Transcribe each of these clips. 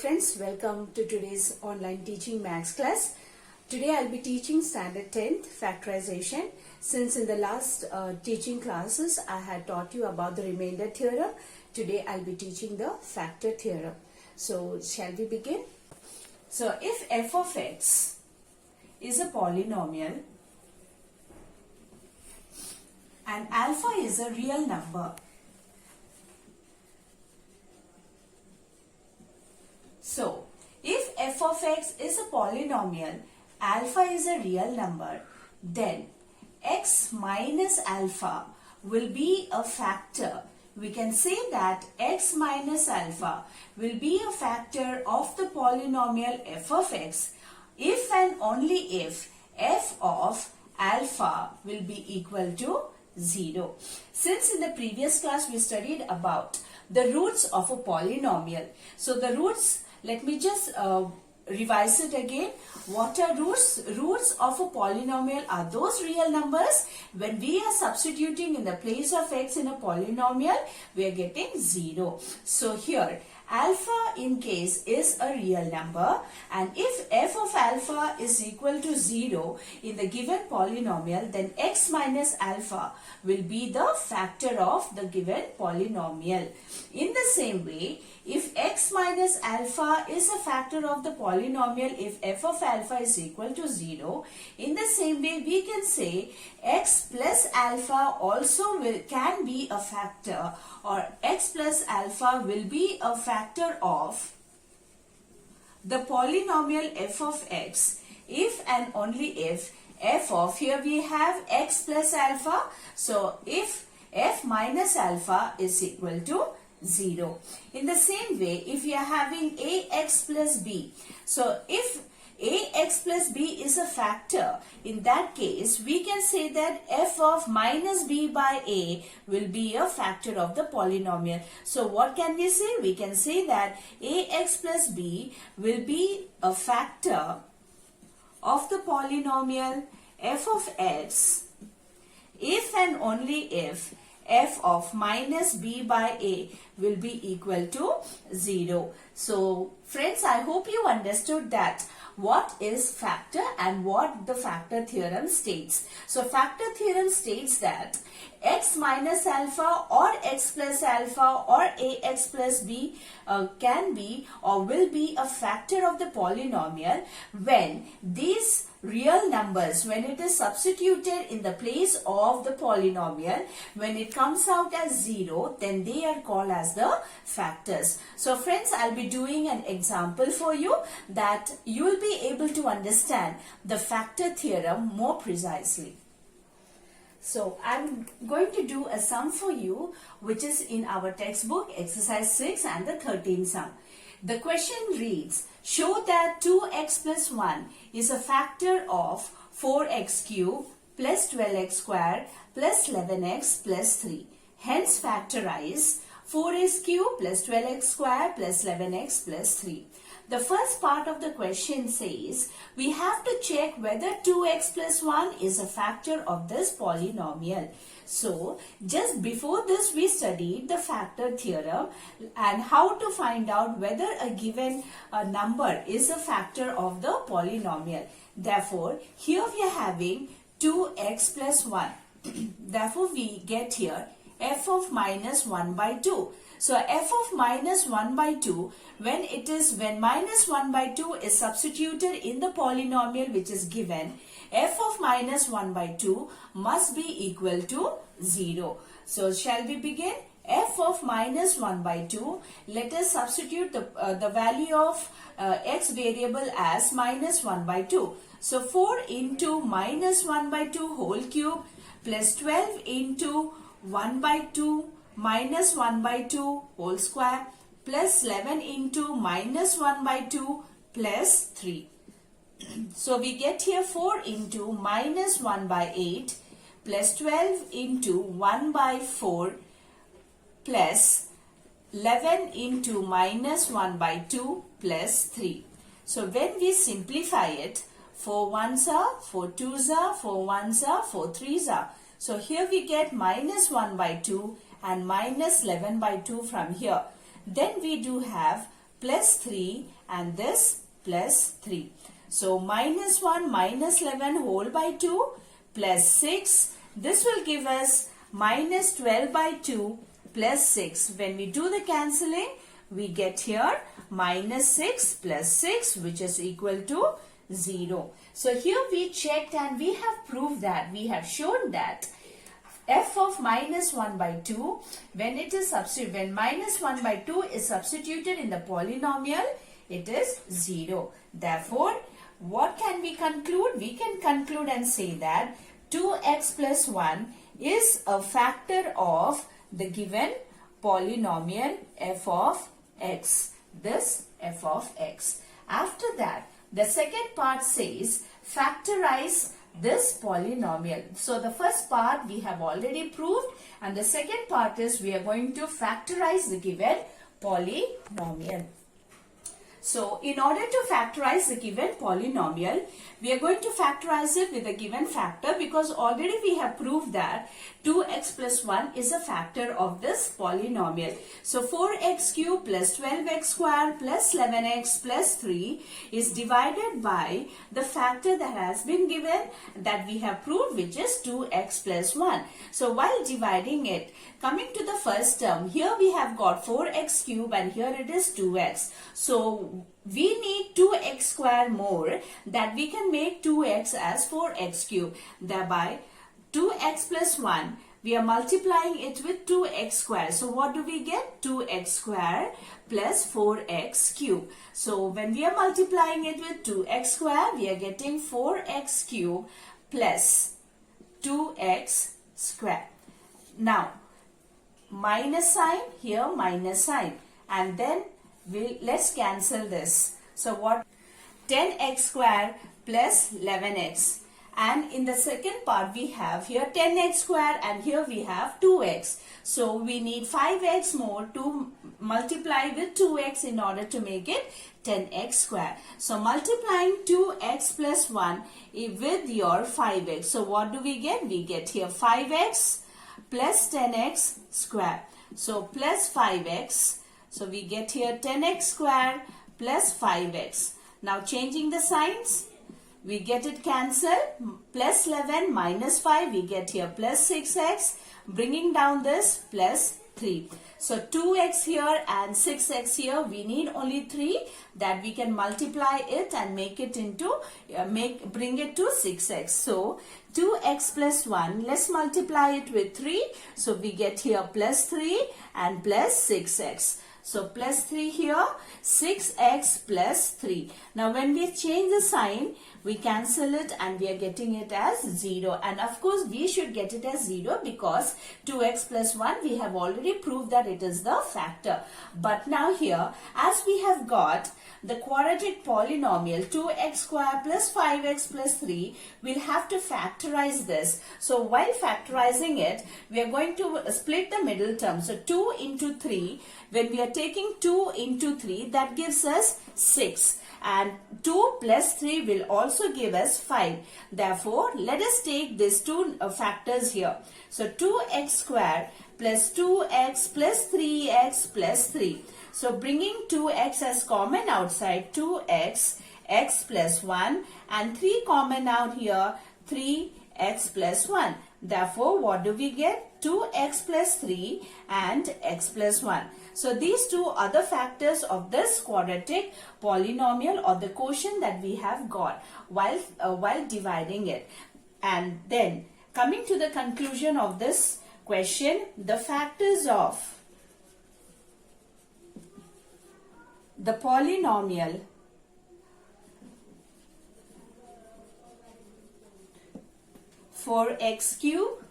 friends, welcome to today's online teaching maths class. Today I'll be teaching standard 10th factorization. Since in the last teaching classes I had taught you about the remainder theorem, today I'll be teaching the factor theorem. So shall we begin? So if f of x is a polynomial and alpha is a real number, so, if f of x is a polynomial, alpha is a real number, then x minus alpha will be a factor. We can say that x minus alpha will be a factor of the polynomial f of x if and only if f of alpha will be equal to 0. Since in the previous class we studied about the roots of a polynomial. So the roots, let me just revise it again. What are roots? Roots of a polynomial are those real numbers. When we are substituting in the place of x in a polynomial, we are getting 0. So here, alpha in case is a real number, and if f of alpha is equal to 0 in the given polynomial, then x minus alpha will be the factor of the given polynomial. In the same way, if x minus alpha is a factor of the polynomial if f of alpha is equal to 0, in the same way we can say x plus alpha also can be a factor, or x plus alpha will be a factor of the polynomial f of x if and only if f of, here we have x plus alpha, so if f minus alpha is equal to 0. In the same way, if you are having ax plus b, so if ax plus b is a factor, in that case we can say that f of minus b by a will be a factor of the polynomial. So what can we say? We can say that ax plus b will be a factor of the polynomial f of x if and only if f of minus b by a will be equal to 0. So friends, I hope you understood that what is factor and what the factor theorem states. So factor theorem states that x minus alpha or x plus alpha or ax plus b can be or will be a factor of the polynomial when these real numbers, when it is substituted in the place of the polynomial, when it comes out as 0, then they are called as the factors. So friends, I'll be doing an example for you that you will be able to understand the factor theorem more precisely. So I'm going to do a sum for you which is in our textbook, exercise 6 and the 13th sum. The question reads, show that 2x plus 1 is a factor of 4x cubed plus 12x squared plus 11x plus 3. Hence factorize 4x cubed plus 12x squared plus 11x plus 3. The first part of the question says we have to check whether 2x plus 1 is a factor of this polynomial. So just before this we studied the factor theorem and how to find out whether a given number is a factor of the polynomial. Therefore here we are having 2x plus 1. Therefore we get here f of minus 1 by 2. So f of minus 1 by 2, when minus 1 by 2 is substituted in the polynomial which is given, f of minus 1 by 2 must be equal to 0. So shall we begin? F of minus 1 by 2, let us substitute the value of x variable as minus 1 by 2. So 4 into minus 1 by 2 whole cube plus 12 into 1 by 2 minus 1 by 2 whole square plus 11 into minus 1 by 2 plus 3. So we get here 4 into minus 1 by 8 plus 12 into 1 by 4 plus 11 into minus 1 by 2 plus 3. So when we simplify it, 4 1s are, 4 2s are, 4 1s are, 4 3s are. So here we get minus 1 by 2 and minus 11 by 2 from here. Then we do have plus 3 and this plus 3. So minus 1 minus 11 whole by 2 plus 6. This will give us minus 12 by 2 plus 6. When we do the cancelling, we get here minus 6 plus 6, which is equal to 0. So here we checked and we have proved that, we have shown that f of minus 1 by 2, when minus 1 by 2 is substituted in the polynomial, it is 0. Therefore, what can we conclude? We can conclude and say that 2x plus 1 is a factor of the given polynomial f of x. This f of x. After that, the second part says factorize this polynomial. So the first part we have already proved, and the second part is we are going to factorize the given polynomial. So in order to factorize the given polynomial, we are going to factorize it with a given factor, because already we have proved that 2x plus 1 is a factor of this polynomial. So 4x cubed plus 12x square plus 11x plus 3 is divided by the factor that has been given, that we have proved, which is 2x plus 1. So while dividing it, coming to the first term, here we have got 4x cubed and here it is 2x. So we need 2x square more, that we can make 2x as 4x cubed. Thereby 2x plus 1, we are multiplying it with 2x square. So what do we get? 2x square plus 4x cubed. So when we are multiplying it with 2x square, we are getting 4x cubed plus 2x square. Now minus sign, here minus sign, and then let's cancel this. So what? 10x square plus 11x, and in the second part we have here 10x square and here we have 2x. So we need 5x more to multiply with 2x in order to make it 10x square. So multiplying 2x plus 1 with your 5x. So what do we get? We get here 5x plus 10x square. So plus 5x. So we get here 10x square plus 5x. Now changing the signs, we get it cancelled. Plus 11 minus 5, we get here plus 6x. Bringing down this plus 3. So 2x here and 6x here, we need only 3, that we can multiply it and make it into, bring it to 6x. So 2x plus 1, let's multiply it with 3. So we get here plus 3 and plus 6x. So plus 3 here, 6x plus 3. Now when we change the sign, we cancel it and we are getting it as 0. And of course we should get it as 0 because 2x plus 1, we have already proved that it is the factor. But now here, as we have got the quadratic polynomial 2x square plus 5x plus 3, we'll have to factorize this. So while factorizing it, we are going to split the middle term. So 2 into 3, when we are taking 2 into 3, that gives us 6. And 2 plus 3 will also give us 5. Therefore, let us take these two factors here. So 2x square plus 2x plus 3x plus 3. So bringing 2x as common outside, 2x, x plus 1, and 3 common out here, 3x plus 1. Therefore, what do we get? 2x plus 3 and x plus 1. So these two are the factors of this quadratic polynomial or the quotient that we have got while dividing it. And then coming to the conclusion of this question, the factors of the polynomial for x cube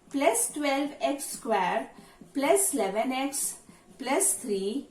plus 12x square plus 11x plus 3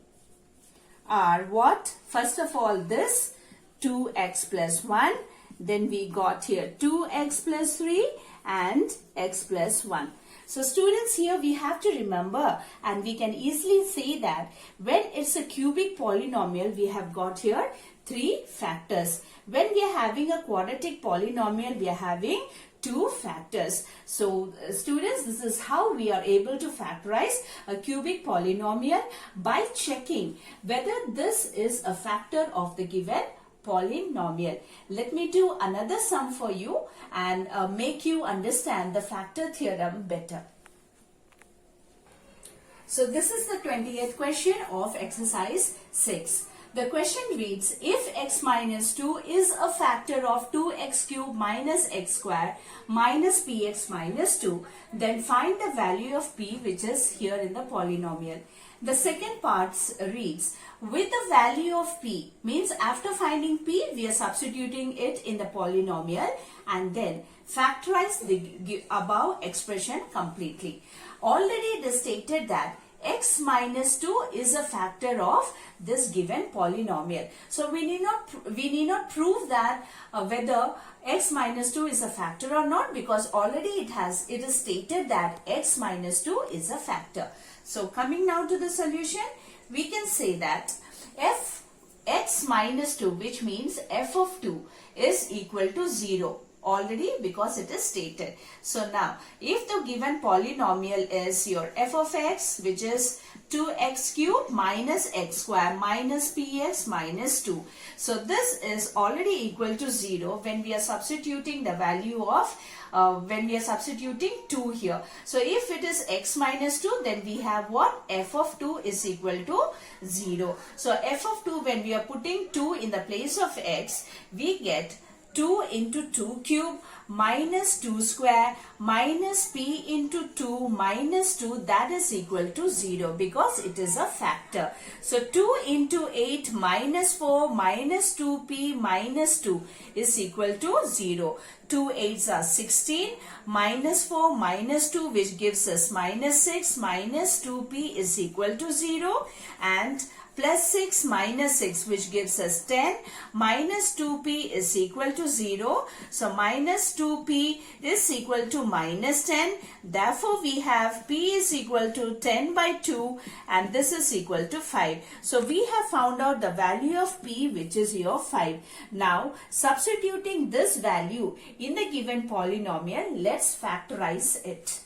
are what? First of all, this 2x plus 1. Then we got here 2x plus 3 and x plus 1. So students, here we have to remember, and we can easily say that when it's a cubic polynomial, we have got here 3 factors. When we are having a quadratic polynomial, we are having two factors. So students, this is how we are able to factorize a cubic polynomial by checking whether this is a factor of the given polynomial. Let me do another sum for you and make you understand the factor theorem better. So this is the 20th question of exercise 6. The question reads, if x minus 2 is a factor of 2x cubed minus x square minus px minus 2, then find the value of p, which is here in the polynomial. The second part reads, with the value of p, means after finding p, we are substituting it in the polynomial and then factorize the above expression completely. Already it is stated that x minus 2 is a factor of this given polynomial. So we need not prove that whether x minus 2 is a factor or not, because already it is stated that x minus 2 is a factor. So coming now to the solution, we can say that f x minus 2, which means f of 2, is equal to 0. Already, because it is stated. So now, if the given polynomial is your f of x, which is 2x cubed minus x square minus px minus 2. So this is already equal to 0 when we are substituting the value of, when we are substituting 2 here. So if it is x minus 2, then we have what? F of 2 is equal to 0. So f of 2, when we are putting 2 in the place of x, we get 2 into 2 cube minus 2 square minus p into 2 minus 2, that is equal to 0 because it is a factor. So 2 into 8 minus 4 minus 2p minus 2 is equal to 0. 2 8s are 16 minus 4 minus 2, which gives us minus 6 minus 2p is equal to 0, and plus 6 minus 6, which gives us 10, minus 2p is equal to 0. So minus 2p is equal to minus 10. Therefore, we have p is equal to 10 by 2 and this is equal to 5. So we have found out the value of p, which is your 5. Now, substituting this value in the given polynomial, let's factorize it.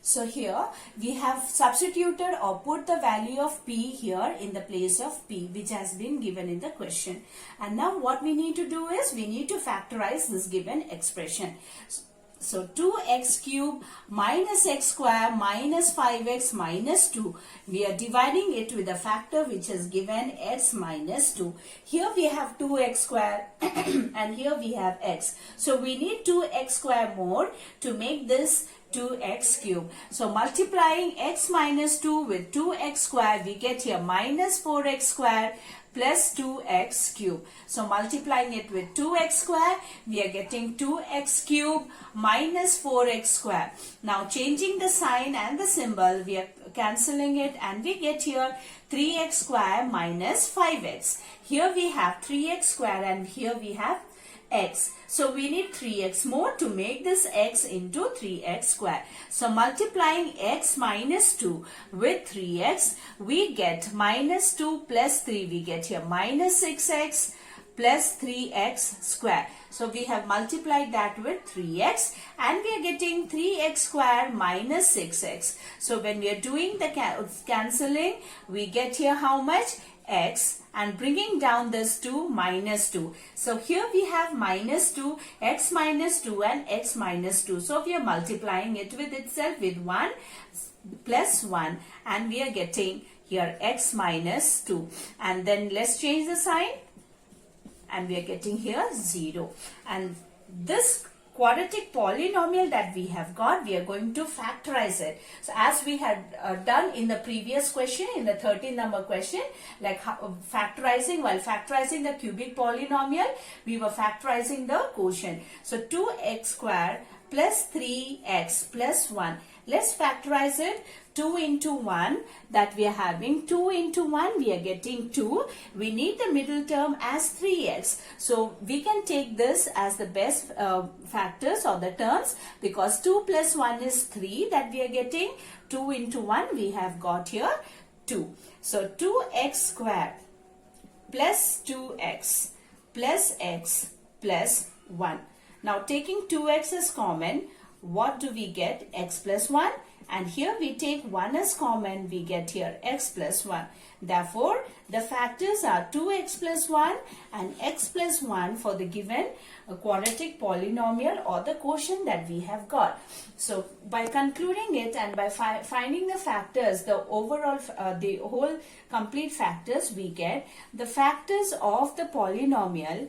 So here we have substituted or put the value of p here in the place of p, which has been given in the question. And now what we need to do is we need to factorize this given expression. So 2x cubed minus x square minus 5x minus 2. We are dividing it with a factor which is given x minus 2. Here we have 2x square and here we have x. So we need 2x square more to make this 2x cube. So multiplying x minus 2 with 2x square, we get here minus 4x square plus 2x cube. So multiplying it with 2x square, we are getting 2x cube minus 4x square. Now changing the sign and the symbol, we are cancelling it and we get here 3x square minus 5x. Here we have 3x square and here we have x. So we need 3x more to make this x into 3x square. So multiplying x minus 2 with 3x, we get minus 2 plus 3. We get here minus 6x plus 3x square. So we have multiplied that with 3x and we are getting 3x square minus 6x. So when we are doing the cancelling, we get here how much? X, and bringing down this to minus 2. So here we have minus 2, x minus 2 and x minus 2. So we are multiplying it with itself with 1 plus 1 and we are getting here x minus 2. And then let's change the sign and we are getting here 0. And this quadratic polynomial that we have got, we are going to factorize it. So as we had done in the previous question, in the 13th number question, like factorizing, while factorizing the cubic polynomial, we were factorizing the quotient. So 2x square plus 3x plus 1. Let's factorize it. 2 into 1, that we are having 2 into 1, we are getting 2. We need the middle term as 3x. So we can take this as the best factors or the terms, because 2 plus 1 is 3 that we are getting. 2 into 1 we have got here 2. So 2x square plus 2x plus x plus 1. Now taking 2x as common, what do we get? X plus 1. And here we take 1 as common, we get here x plus 1. Therefore, the factors are 2x plus 1 and x plus 1 for the given quadratic polynomial or the quotient that we have got. So, by concluding it and by finding the factors, the overall, the whole complete factors, we get the factors of the polynomial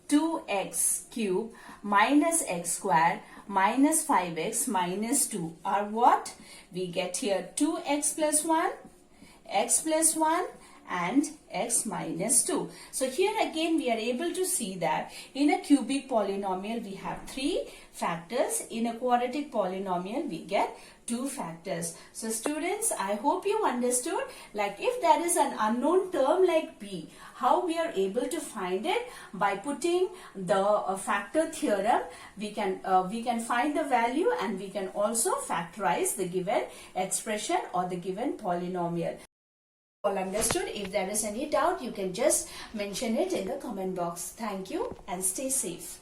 2x cube minus x square minus 5x minus 2 are what? We get here 2x plus 1, x plus 1 and x minus 2. So here again we are able to see that in a cubic polynomial we have 3 factors. In a quadratic polynomial we get 2 factors. So students, I hope you understood, like if there is an unknown term like b, how we are able to find it? By putting the factor theorem, we can find the value and we can also factorize the given expression or the given polynomial. All understood? If there is any doubt, you can just mention it in the comment box. Thank you and stay safe.